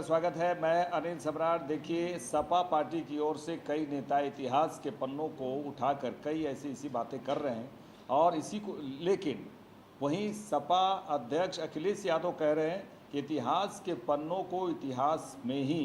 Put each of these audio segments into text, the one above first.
आपका स्वागत है। मैं अनिल सम्राट। देखिए, सपा पार्टी की ओर से कई नेता इतिहास के पन्नों को उठाकर कई ऐसी बातें कर रहे हैं और इसी को लेकिन वहीं सपा अध्यक्ष अखिलेश यादव कह रहे हैं कि इतिहास के पन्नों को इतिहास में ही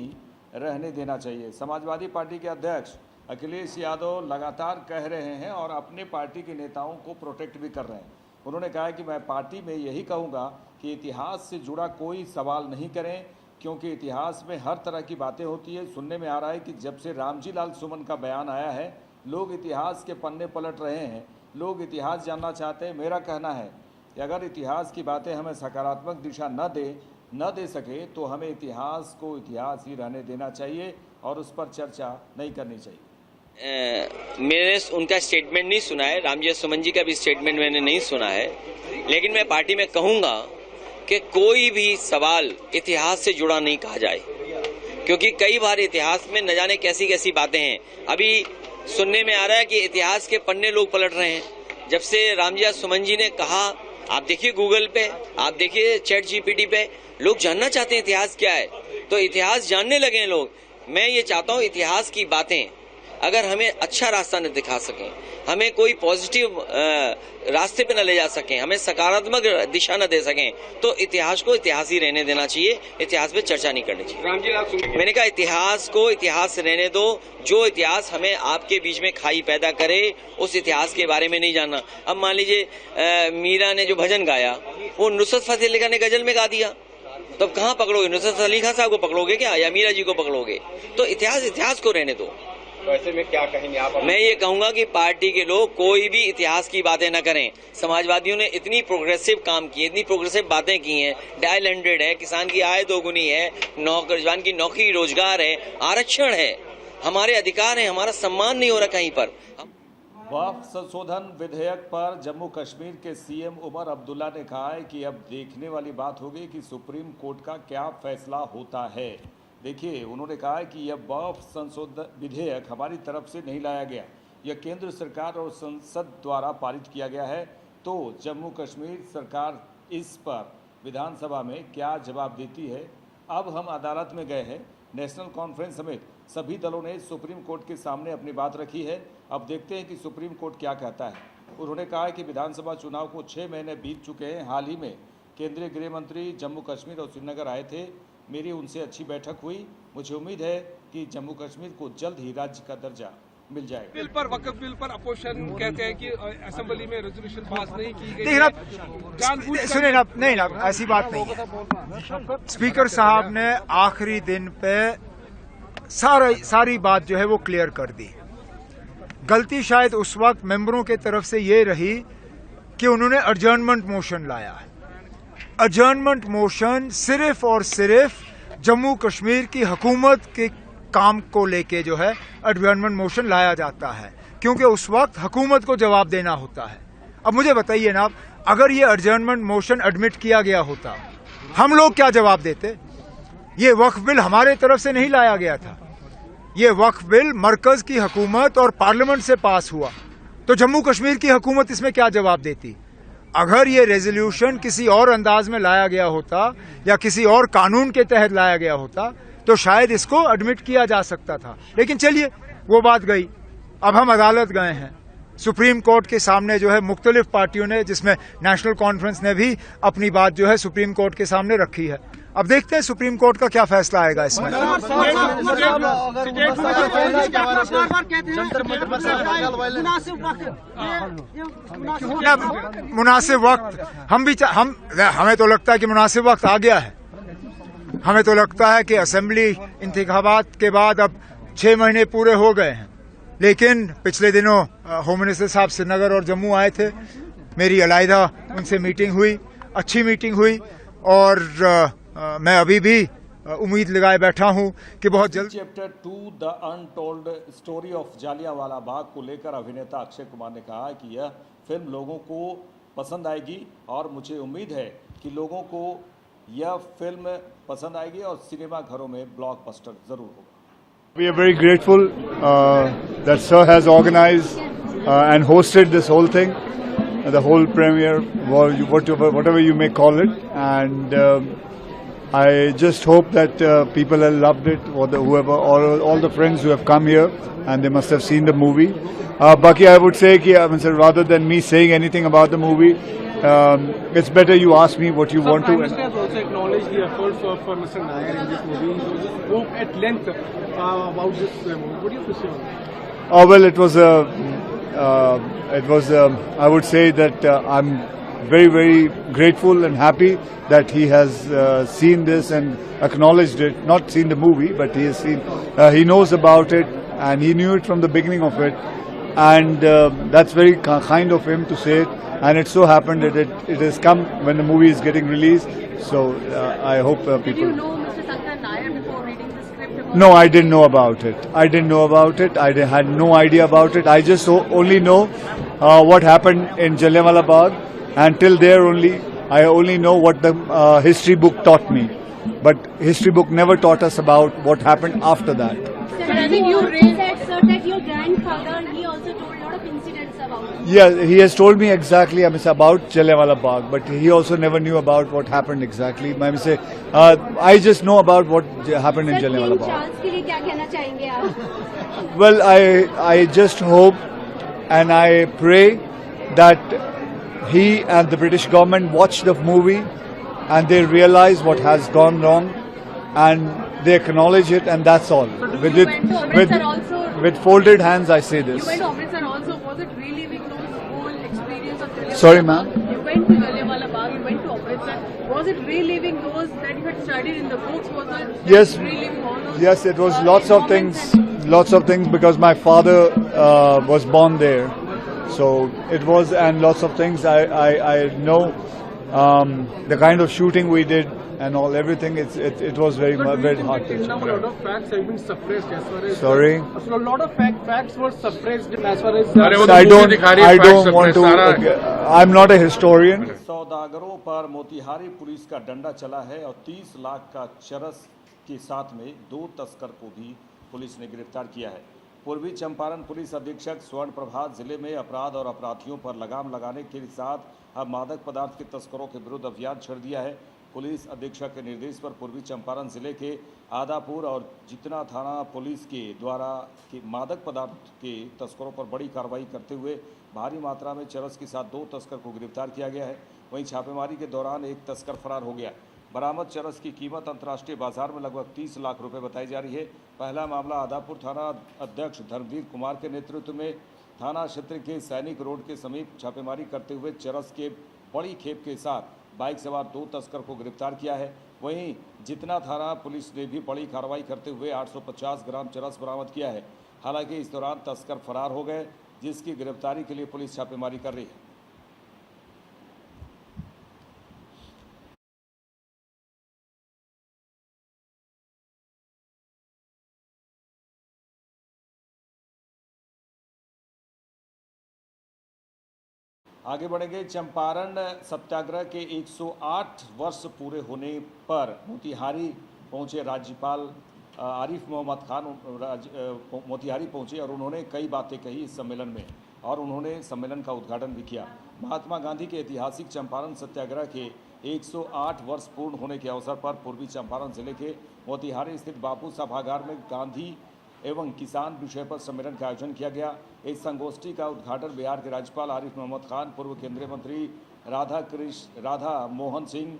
रहने देना चाहिए। समाजवादी पार्टी के अध्यक्ष अखिलेश यादव लगातार कह रहे हैं और अपने पार्टी के नेताओं को प्रोटेक्ट भी कर रहे हैं। उन्होंने कहा कि मैं पार्टी में यही कहूँगा कि इतिहास से जुड़ा कोई सवाल नहीं करें, क्योंकि इतिहास में हर तरह की बातें होती है। सुनने में आ रहा है कि जब से रामजी लाल सुमन का बयान आया है, लोग इतिहास के पन्ने पलट रहे हैं, लोग इतिहास जानना चाहते हैं। मेरा कहना है कि अगर इतिहास की बातें हमें सकारात्मक दिशा न दे सके तो हमें इतिहास को इतिहास ही रहने देना चाहिए और उस पर चर्चा नहीं करनी चाहिए। मैंने उनका स्टेटमेंट नहीं सुना है, रामजी सुमन जी का भी स्टेटमेंट मैंने नहीं सुना है, लेकिन मैं पार्टी में कहूंगा कि कोई भी सवाल इतिहास से जुड़ा नहीं कहा जाए, क्योंकि कई बार इतिहास में न जाने कैसी कैसी बातें हैं। अभी सुनने में आ रहा है कि इतिहास के पन्ने लोग पलट रहे हैं। जब से रामजी सुमन जी ने कहा, आप देखिए गूगल पे, आप देखिए चैट जीपीटी पे, लोग जानना चाहते हैं इतिहास क्या है, तो इतिहास जानने लगे हैं लोग। मैं ये चाहता हूँ इतिहास की बातें अगर हमें अच्छा रास्ता न दिखा सकें, हमें कोई पॉजिटिव रास्ते पे न ले जा सकें, हमें सकारात्मक दिशा न दे सकें, तो इतिहास को इतिहास ही रहने देना चाहिए, इतिहास पे चर्चा नहीं करनी चाहिए। मैंने कहा इतिहास को इतिहास रहने दो। जो इतिहास हमें आपके बीच में खाई पैदा करे, उस इतिहास के बारे में नहीं जानना। अब मान लीजिए मीरा ने जो भजन गाया वो नुसरत फतेह अली खान ने गजल में गा दिया, तो कहाँ पकड़ोगे? नुसरत अली खान साहब को पकड़ोगे क्या, या मीरा जी को पकड़ोगे? तो इतिहास को रहने दो। तो ऐसे में क्या कहेंगे आप? मैं ये कहूंगा कि पार्टी के लोग कोई भी इतिहास की बातें न करें। समाजवादियों ने इतनी प्रोग्रेसिव काम किए, इतनी प्रोग्रेसिव बातें की हैं। डायल 100 है, किसान की आय दोगुनी है, नौजवान की नौकरी रोजगार है, आरक्षण है, हमारे अधिकार है, हमारा सम्मान नहीं हो रहा कहीं पर। वक्फ संशोधन विधेयक पर जम्मू कश्मीर के सीएम उमर अब्दुल्ला ने कहा है कि अब देखने वाली बात होगी कि सुप्रीम कोर्ट का क्या फैसला होता है। देखिए, उन्होंने कहा है कि यह वक्फ संशोधन विधेयक हमारी तरफ से नहीं लाया गया, यह केंद्र सरकार और संसद द्वारा पारित किया गया है। तो जम्मू कश्मीर सरकार इस पर विधानसभा में क्या जवाब देती है। अब हम अदालत में गए हैं। नेशनल कॉन्फ्रेंस समेत सभी दलों ने सुप्रीम कोर्ट के सामने अपनी बात रखी है। अब देखते हैं कि सुप्रीम कोर्ट क्या कहता है। उन्होंने कहा है कि विधानसभा चुनाव को 6 महीने बीत चुके हैं। हाल ही में केंद्रीय गृह मंत्री जम्मू कश्मीर और श्रीनगर आए थे। मेरी उनसे अच्छी बैठक हुई। मुझे उम्मीद है कि जम्मू कश्मीर को जल्द ही राज्य का दर्जा मिल जाएगा। बिल पर, वक्फ बिल पर अपोजिशन कहते हैं कि असेंबली में रेजोल्यूशन पास नहीं की गई है। सुनिए ना, नहीं ना, ऐसी बात नहीं है। स्पीकर साहब ने आखिरी दिन पे सारी बात जो है वो क्लियर कर दी। गलती शायद उस वक्त मेंबरों के तरफ से ये रही कि उन्होंने एडजर्नमेंट मोशन लाया। एडजर्नमेंट मोशन सिर्फ और सिर्फ जम्मू कश्मीर की हुकूमत के काम को लेके जो है एडजर्नमेंट मोशन लाया जाता है, क्योंकि उस वक्त हुकूमत को जवाब देना होता है। अब मुझे बताइए ना, अगर ये एडजर्नमेंट मोशन एडमिट किया गया होता, हम लोग क्या जवाब देते? ये वक्फ बिल हमारे तरफ से नहीं लाया गया था, ये वक्फ बिल मरकज की हुकूमत और पार्लियामेंट से पास हुआ, तो जम्मू कश्मीर की हुकूमत इसमें क्या जवाब देती? अगर ये रेजोल्यूशन किसी और अंदाज में लाया गया होता या किसी और कानून के तहत लाया गया होता तो शायद इसको एडमिट किया जा सकता था। लेकिन चलिए, वो बात गई। अब हम अदालत गए हैं। सुप्रीम कोर्ट के सामने जो है मुख्तलिफ पार्टियों ने, जिसमें नेशनल कॉन्फ्रेंस ने भी अपनी बात जो है सुप्रीम कोर्ट के सामने रखी है। अब देखते हैं सुप्रीम कोर्ट का क्या फैसला आएगा इसमें। मुनासिब वक्त हमें तो लगता है कि मुनासिब वक्त आ गया है। हमें तो लगता है कि असेंबली इंतखाबात के बाद अब 6 महीने पूरे हो गए हैं। लेकिन पिछले दिनों होम मिनिस्टर साहब श्रीनगर और जम्मू आए थे। मेरी अलहदा उनसे मीटिंग हुई, अच्छी मीटिंग हुई, और मैं अभी भी उम्मीद लगाए बैठा हूं कि बहुत जल्द। Chapter 2 the untold story of Jallianwala Bagh को लेकर अभिनेता अक्षय कुमार ने कहा कि यह फिल्म लोगों को पसंद आएगी और मुझे उम्मीद है कि लोगों को यह फिल्म पसंद आएगी और सिनेमा घरों में ब्लॉकबस्टर जरूर होगा। We are very grateful that Sir has organized and hosted this whole thing, the whole premiere, whatever you may call it, and I just hope that people have loved it, or whoever, or all the friends who have come here, and they must have seen the movie. Baki, I would say, rather than me saying anything about the movie, it's better you ask me what you want to. Prime Minister has also acknowledged the efforts of Mr. Nair in this movie. He spoke at length about this movie. What do you say on that? Well, it was I would say that I'm very, very grateful and happy that he has seen this and acknowledged it. Not seen the movie, but he has seen. He knows about it, and he knew it from the beginning of it. And that's very kind of him to say it. And it so happened that it has come when the movie is getting released. So I hope people. Did you know Mr. Shankar Nair before reading the script? No, I didn't know about it. I didn't know about it. I had no idea about it. I just only know what happened in Jallianwala Bagh. And till there only, I only know what the history book taught me. But history book never taught us about what happened after that. Sir, I think you said, sir, that your grandfather, he also told a lot of incidents about it. Yeah, he has told me exactly about Jallianwala Bagh, but he also never knew about what happened exactly. I just know about what happened in Jallianwala Bagh. Charles के लिए क्या कहना चाहेंगे आप? Well, I just hope and I pray that he and the British government watch the movie and they realize what has gone wrong and they acknowledge it, and that's all. With folded hands, I say this. You went to Amritsar also. Was it reliving those whole experience of Jallianwala? Sorry, ma'am. You went to Jallianwala Bagh, you went to Amritsar. Was it reliving those that you had studied in the books? Was it Yes. reliving all those? Yes, it was lots of things. Lots of things because my father was born there. So it was, and lots of things. I know the kind of shooting we did and everything. It was very hard. Now a lot of facts have been suppressed as far as. Sorry? A lot of facts were suppressed as far as. I don't want to. I'm not a historian. सौदागरों पर Motihari police का डंडा चला है और 30 लाख का चरस के साथ में 2 तस्कर को भी पुलिस ने गिरफ्तार किया है। पूर्वी चंपारण पुलिस अधीक्षक स्वर्ण प्रभात जिले में अपराध और अपराधियों पर लगाम लगाने के साथ अब मादक पदार्थ के तस्करों के विरुद्ध अभियान छेड़ दिया है। पुलिस अधीक्षक के निर्देश पर पूर्वी चंपारण जिले के आदापुर और जितना थाना पुलिस के द्वारा मादक पदार्थ के तस्करों पर बड़ी कार्रवाई करते हुए भारी मात्रा में चरस के साथ 2 तस्कर को गिरफ्तार किया गया है। वहीं छापेमारी के दौरान एक तस्कर फरार हो गया। बरामद चरस की कीमत अंतर्राष्ट्रीय बाजार में लगभग 30 लाख रुपए बताई जा रही है। पहला मामला आदापुर थाना अध्यक्ष धर्मवीर कुमार के नेतृत्व में थाना क्षेत्र के सैनिक रोड के समीप छापेमारी करते हुए चरस के बड़ी खेप के साथ बाइक सवार 2 तस्कर को गिरफ्तार किया है। वहीं जितना थाना पुलिस ने भी बड़ी कार्रवाई करते हुए 850 ग्राम चरस बरामद किया है। हालांकि इस दौरान तस्कर फरार हो गए, जिसकी गिरफ्तारी के लिए पुलिस छापेमारी कर रही है। आगे बढ़ेंगे। चंपारण सत्याग्रह के 108 वर्ष पूरे होने पर मोतिहारी पहुंचे राज्यपाल आरिफ मोहम्मद खान मोतिहारी पहुंचे और उन्होंने कई बातें कही इस सम्मेलन में, और उन्होंने सम्मेलन का उद्घाटन भी किया। महात्मा गांधी के ऐतिहासिक चंपारण सत्याग्रह के 108 वर्ष पूर्ण होने के अवसर पर पूर्वी चंपारण जिले के मोतिहारी स्थित बापू सभागार में गांधी एवं किसान विषय पर सम्मेलन का आयोजन किया गया। इस संगोष्ठी का उद्घाटन बिहार के राज्यपाल आरिफ मोहम्मद खान, पूर्व केंद्रीय मंत्री राधा मोहन सिंह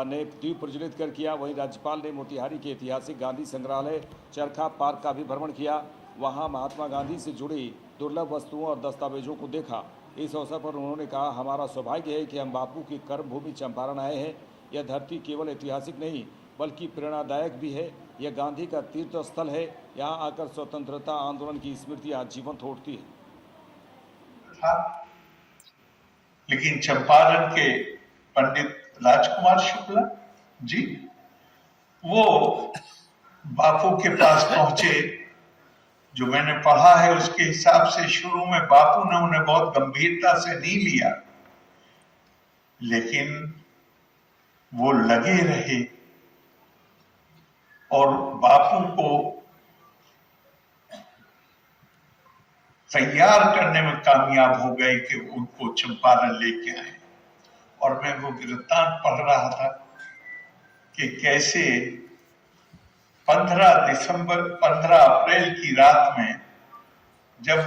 ने दीप प्रज्वलित कर किया। वहीं राज्यपाल ने मोतिहारी के ऐतिहासिक गांधी संग्रहालय चरखा पार्क का भी भ्रमण किया। वहां महात्मा गांधी से जुड़ी दुर्लभ वस्तुओं और दस्तावेजों को देखा। इस अवसर पर उन्होंने कहा, हमारा सौभाग्य है कि हम बापू की कर्मभूमि चंपारण आए हैं। यह धरती केवल ऐतिहासिक नहीं बल्कि प्रेरणादायक भी है। यह गांधी का तीर्थ स्थल है। यहाँ आकर स्वतंत्रता आंदोलन की स्मृतियां जीवंत होती है। लेकिन चंपारण के पंडित राजकुमार शुक्ला जी वो बापू के पास पहुंचे। जो मैंने पढ़ा है उसके हिसाब से शुरू में बापू ने उन्हें बहुत गंभीरता से नहीं लिया, लेकिन वो लगे रहे और बापू को तैयार करने में कामयाब हो गए कि उनको चंपारण लेके आए। और मैं वो वृत्तांत पढ़ रहा था कि कैसे 15 अप्रैल की रात में जब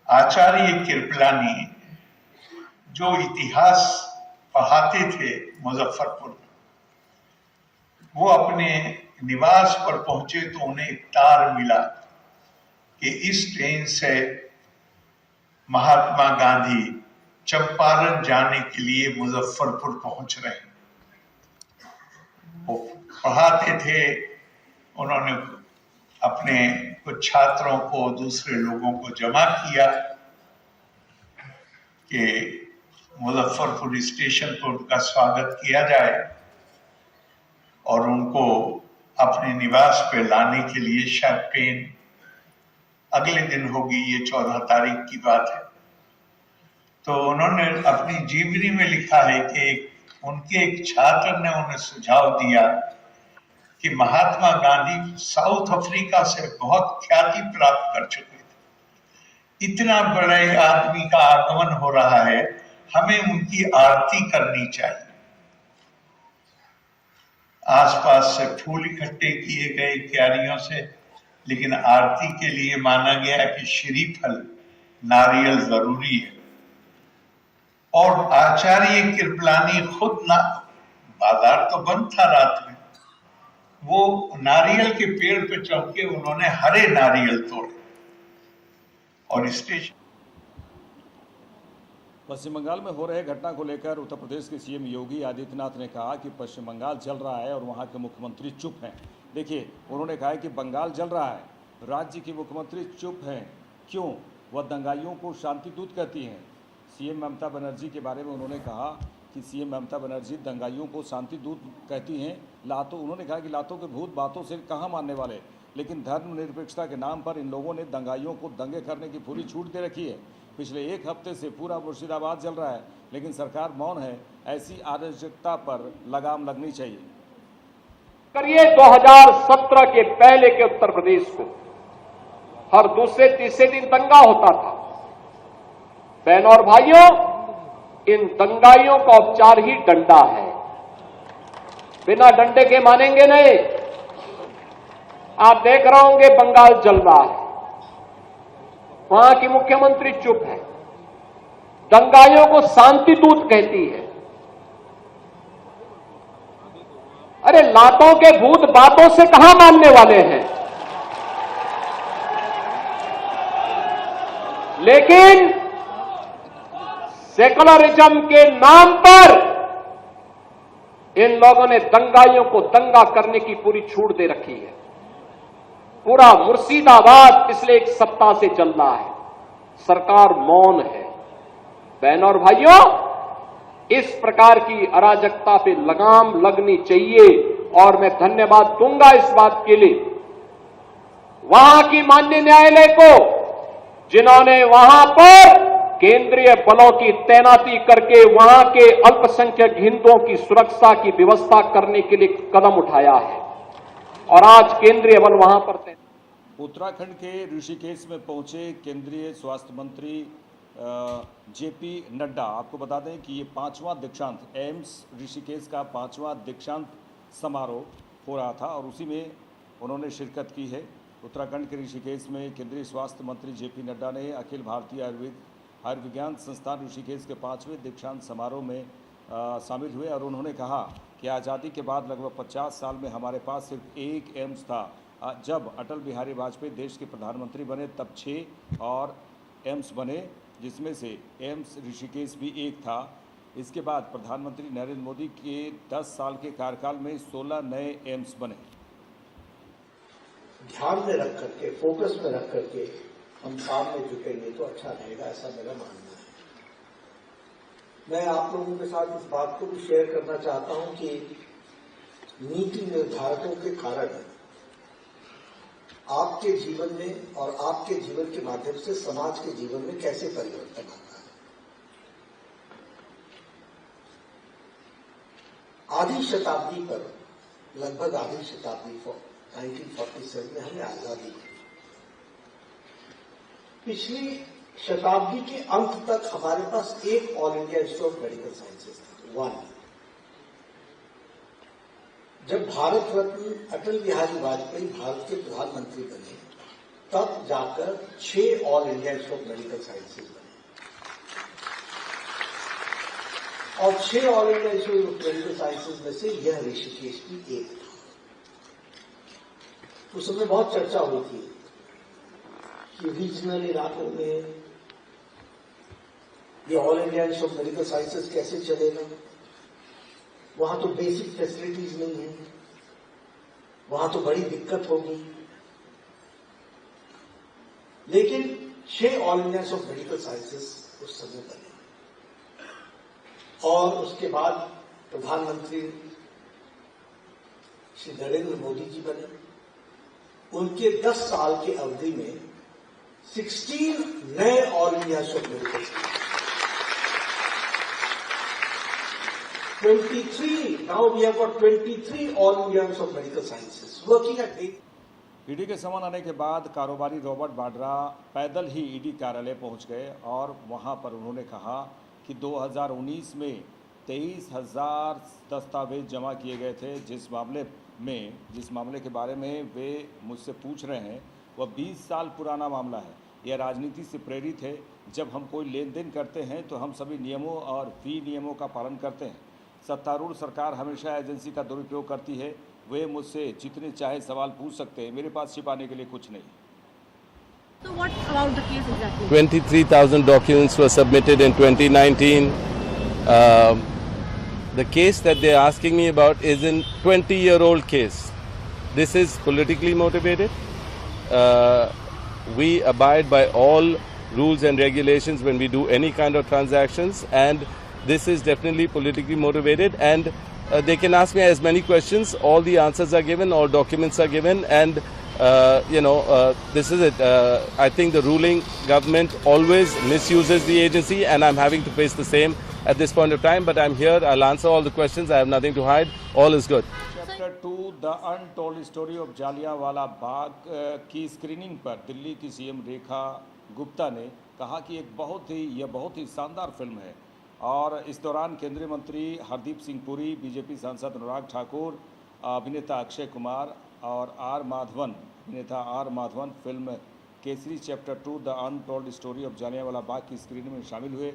आचार्य कृपलानी जो इतिहास पढ़ाते थे मुजफ्फरपुर में, वो अपने निवास पर पहुंचे तो उन्हें एक तार मिला कि इस ट्रेन से महात्मा गांधी चंपारण जाने के लिए मुजफ्फरपुर पहुंच रहे हैं। वो पढ़ाते थे, उन्होंने अपने कुछ छात्रों को, दूसरे लोगों को जमा किया कि मुजफ्फरपुर स्टेशन पर उनका स्वागत किया जाए और उनको अपने निवास पे लाने के लिए शायद ट्रेन अगले दिन होगी, ये 14 तारीख की बात है। तो उन्होंने अपनी जीवनी में लिखा है कि उनके एक छात्र ने उन्हें सुझाव दिया कि महात्मा गांधी साउथ अफ्रीका से बहुत ख्याति प्राप्त कर चुके थे, इतना बड़े आदमी का आगमन हो रहा है, हमें उनकी आरती करनी चाहिए। आसपास से फूल इकट्ठे किए गए क्यारियों से, लेकिन आरती के लिए माना गया कि श्रीफल, नारियल जरूरी है। और आचार्य कृपलानी खुद ना, बाजार तो बंद था रात में, वो नारियल के पेड़ पे चढ़ के उन्होंने हरे नारियल तोड़े और स्टेशन। पश्चिम बंगाल में हो रहे घटना को लेकर उत्तर प्रदेश के सीएम योगी आदित्यनाथ ने कहा कि पश्चिम बंगाल जल रहा है और वहां के मुख्यमंत्री चुप हैं। देखिए, उन्होंने कहा है कि बंगाल जल रहा है, राज्य के मुख्यमंत्री चुप हैं, क्यों? वह दंगाइयों को शांति दूत कहती हैं। सीएम ममता बनर्जी के बारे में उन्होंने कहा कि सीएम ममता बनर्जी दंगाइयों को शांति दूत कहती हैं। उन्होंने कहा कि लातों के भूत बातों से कहाँ मानने वाले, लेकिन धर्मनिरपेक्षता के नाम पर इन लोगों ने दंगाइयों को दंगे करने की पूरी छूट दे रखी है। पिछले एक हफ्ते से पूरा मुर्शिदाबाद जल रहा है, लेकिन सरकार मौन है। ऐसी अराजकता पर लगाम लगनी चाहिए। करिए 2017 के पहले के उत्तर प्रदेश को हर दूसरे तीसरे दिन दंगा होता था। बहनों और भाइयों, इन दंगाइयों का उपचार ही डंडा है, बिना डंडे के मानेंगे नहीं। आप देख रहे होंगे बंगाल जल रहा है, वहां की मुख्यमंत्री चुप है, दंगाइयों को शांति दूत कहती है। अरे लातों के भूत बातों से कहां मानने वाले हैं। लेकिन सेकुलरिज्म के नाम पर इन लोगों ने दंगाइयों को दंगा करने की पूरी छूट दे रखी है। पूरा मुर्शिदाबाद पिछले एक सप्ताह से चल रहा है, सरकार मौन है। बहनों और भाइयों, इस प्रकार की अराजकता पे लगाम लगनी चाहिए और मैं धन्यवाद दूंगा इस बात के लिए वहां की माननीय न्यायालय को, जिन्होंने वहां पर केंद्रीय बलों की तैनाती करके वहां के अल्पसंख्यक हिंदुओं की सुरक्षा की व्यवस्था करने के लिए कदम उठाया है और आज केंद्रीय बल वहां पर तैनात। उत्तराखंड के ऋषिकेश में पहुंचे केंद्रीय स्वास्थ्य मंत्री जेपी नड्डा। आपको बता दें कि ये 5वां दीक्षांत, एम्स ऋषिकेश का 5वां दीक्षांत समारोह हो रहा था और उसी में उन्होंने शिरकत की है। उत्तराखंड के ऋषिकेश में केंद्रीय स्वास्थ्य मंत्री जेपी नड्डा ने अखिल भारतीय आयुर्विज्ञान संस्थान ऋषिकेश के 5वें दीक्षांत समारोह में शामिल हुए और उन्होंने कहा कि आज़ादी के बाद लगभग 50 साल में हमारे पास सिर्फ एक एम्स था। जब अटल बिहारी वाजपेयी देश के प्रधानमंत्री बने तब 6 और एम्स बने, जिसमें से एम्स ऋषिकेश भी एक था। इसके बाद प्रधानमंत्री नरेंद्र मोदी के 10 साल के कार्यकाल में 16 नए एम्स बने। ध्यान में रख करके, फोकस में रख करके हम काम में जुटेंगे तो अच्छा रहेगा, ऐसा मेरा मानना है। मैं आप लोगों के साथ इस बात को भी शेयर करना चाहता हूं कि नीति निर्धारकों के कारण आपके जीवन में और आपके जीवन के माध्यम से समाज के जीवन में कैसे परिवर्तन आता है। आधी शताब्दी पर, लगभग आधी शताब्दी 1947 में हमें आजादी मिली। पिछली शताब्दी के अंत तक हमारे पास एक all India institute of medical sciences था, 1। जब भारत रत्न अटल बिहारी वाजपेयी भारत के प्रधानमंत्री बने, तब जाकर 6 all India institute of medical sciences बने और 6 all India institute of medical sciences में से यह ऋषिकेश भी एक था। उस समय बहुत चर्चा हुई थी कि रीजनल इलाकों में ये all India institute of medical sciences कैसे चलेगा, वहां तो बेसिक फैसिलिटीज नहीं है, वहां तो बड़ी दिक्कत होगी। लेकिन 6 all India institute of medical sciences उस समय बने और उसके बाद प्रधानमंत्री श्री नरेंद्र मोदी जी बने। उनके 10 साल की अवधि में 16 नए all India institute of medical sciences, 23, now we have got 23 all India Institute of Medical Sciences working at day. ED के समन आने के बाद कारोबारी रॉबर्ट वाड्रा पैदल ही ईडी कार्यालय पहुंच गए और वहां पर उन्होंने कहा कि 2019 में 23,000 दस्तावेज जमा किए गए थे। जिस मामले के बारे में वे मुझसे पूछ रहे हैं वह 20 साल पुराना मामला है। यह राजनीति से प्रेरित है। जब हम कोई लेन देन करते हैं तो हम सभी नियमों और विनियमों का पालन करते हैं। सत्तारूढ़ सरकार हमेशा एजेंसी का दुरुपयोग करती है। वे मुझसे जितने चाहे सवाल पूछ सकते हैं, मेरे पास छिपाने के लिए कुछ नहीं। So what about the case exactly? 23,000 documents were submitted in 2019. The case that they're asking me about is a 20-year-old case. This is politically motivated. We abide by all rules and regulations when we do any kind of transactions, and this is definitely politically motivated, and they can ask me as many questions. All the answers are given, all documents are given, and this is it. I think the ruling government always misuses the agency, and I'm having to face the same at this point of time. But I'm here. I'll answer all the questions. I have nothing to hide. All is good. Chapter 2, The Untold Story of Jallianwala Bagh की screening पर दिल्ली की CM Rekha Gupta ने कहा कि यह बहुत ही शानदार film है। और इस दौरान केंद्रीय मंत्री हरदीप सिंह पुरी, बीजेपी सांसद अनुराग ठाकुर, अभिनेता अक्षय कुमार और अभिनेता R Madhavan film Kesari chapter 2 the untold story of Jallianwala Bagh की स्क्रीनिंग में शामिल हुए।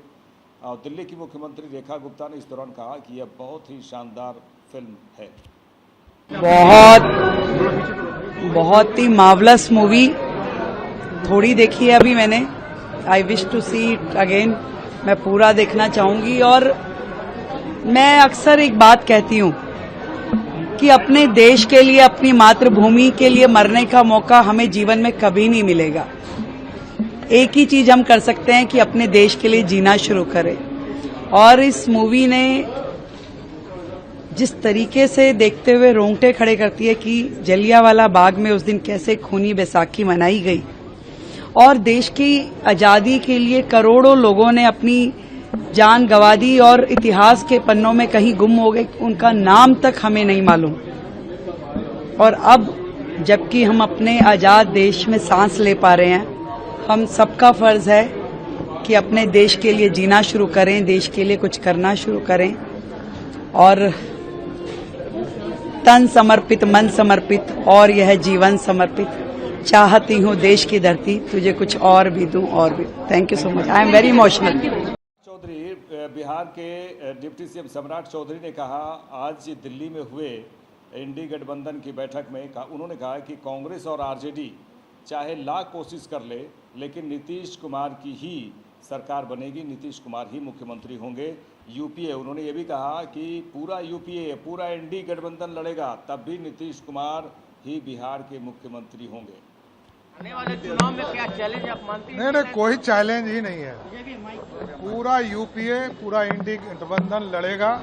और दिल्ली की मुख्यमंत्री रेखा गुप्ता ने इस दौरान कहा कि यह बहुत ही शानदार फिल्म है। बहुत ही मार्वलस मूवी, थोड़ी देखी है अभी मैंने। I wish to see it again. मैं पूरा देखना चाहूंगी। और मैं अक्सर एक बात कहती हूं कि अपने देश के लिए, अपनी मातृभूमि के लिए मरने का मौका हमें जीवन में कभी नहीं मिलेगा। एक ही चीज हम कर सकते हैं कि अपने देश के लिए जीना शुरू करें। और इस मूवी ने जिस तरीके से देखते हुए रोंगटे खड़े करती है कि जलियांवाला बाग में उस दिन कैसे खूनी बैसाखी मनाई गई और देश की आजादी के लिए करोड़ों लोगों ने अपनी जान गंवा दी और इतिहास के पन्नों में कहीं गुम हो गए, उनका नाम तक हमें नहीं मालूम। और अब जबकि हम अपने आजाद देश में सांस ले पा रहे हैं, हम सबका फर्ज है कि अपने देश के लिए जीना शुरू करें, देश के लिए कुछ करना शुरू करें। और तन समर्पित, मन समर्पित और यह जीवन समर्पित, चाहती हूँ देश की धरती तुझे कुछ और भी दूं और भी। Thank you so much. I am very emotional. Chaudhary, Bihar के डिप्टी सीएम सम्राट चौधरी ने कहा आज दिल्ली में हुए इंडी गठबंधन की बैठक में उन्होंने कहा कि कांग्रेस और आरजेडी चाहे लाख कोशिश कर ले, लेकिन नीतीश कुमार की ही सरकार बनेगी, नीतीश कुमार ही मुख्यमंत्री होंगे। यूपीए, उन्होंने ये भी कहा कि पूरा यूपीए, पूरा इंडी गठबंधन लड़ेगा, तब भी नीतीश कुमार ही बिहार के मुख्यमंत्री होंगे। आने वाले चुनाव में क्या चैलेंज आप मानते हैं? नहीं, कोई चैलेंज ही नहीं है। पूरा यूपीए, पूरा इंडी गठबंधन लड़ेगा,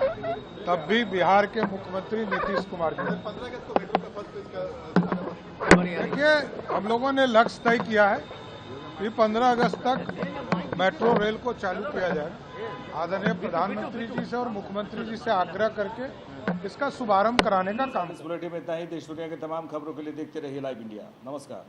तब भी बिहार के मुख्यमंत्री नीतीश कुमार जी। देखिए, हम लोगों ने लक्ष्य तय किया है कि 15 अगस्त तक मेट्रो रेल को चालू किया जाएगा। आदरणीय प्रधानमंत्री जी से और मुख्यमंत्री जी से आग्रह करके इसका शुभारंभ कराने का काम। इस बुलेटिन में इतना ही। देश दुनिया के तमाम खबरों के लिए देखते रहिए लाइव इंडिया। नमस्कार।